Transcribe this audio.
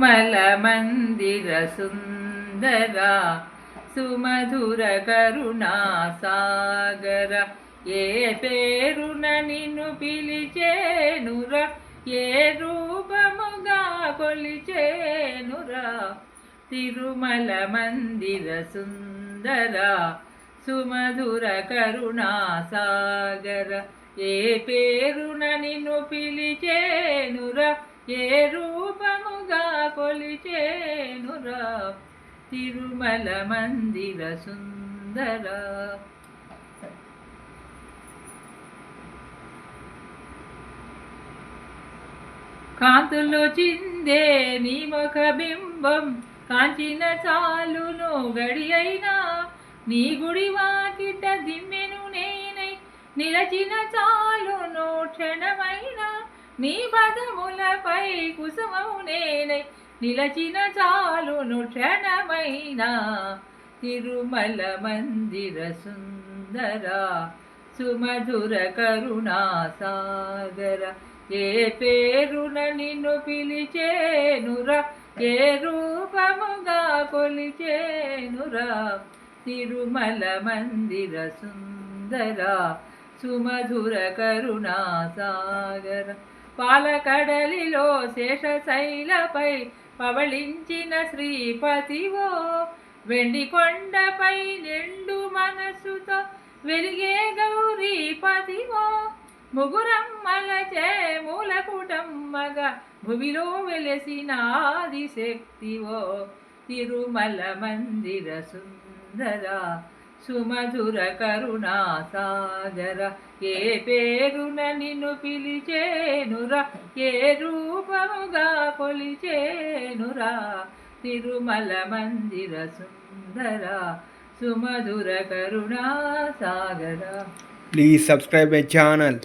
తిరుమల మందిర సుందర సుమధుర కరుణా సాగర ఏ పేరున నిన్ను పిలిచేనురా ఏ రూపముగా కొలిచేనురా తిరుమల మందిర సుందర సుమధుర కరుణా సాగర ఏ పేరున నిన్ను పిలిచేనురా ఏ రూపముగా కొలిచేనురా తిరుమల మందిర సుందర కాంతులు చిందే నీ ముఖ బింబం కాంచిన చాలును గడి అయినా నీ గుడి వాకిట దిమ్మెను నేనై నిలచిన చాలును క్షణమైనా నీ పదములపై కుసుమము నేనై నిలచిన చాలును క్షణమైనా తిరుమల మందిర సుందర సుమధుర కరుణా సాగర ఏ పేరున నిన్ను పిలిచేనురా ఏ రూపముగా కొలిచేనురా తిరుమల మందిర సుందర సుమధుర కరుణా సాగర పాలకడలిలో శేషశైలపై పవళించిన శ్రీపతివో వెండి కొండపై నిండు మనసుతో వెలిగే గౌరీపతివో ముగురమ్మలచే మూలపుటమ్మగా భువిలో వెలసిన ఆదిశక్తివో తిరుమల మందిర సుందర సుమధుర కరుణా సాగర ఏ పేరున నిన్ను పిలిచేనురా ఏ రూపముగా కొలిచేనురా తిరుమల మందిర సుందర సుమధుర కరుణా సాగర. Please subscribe my channel.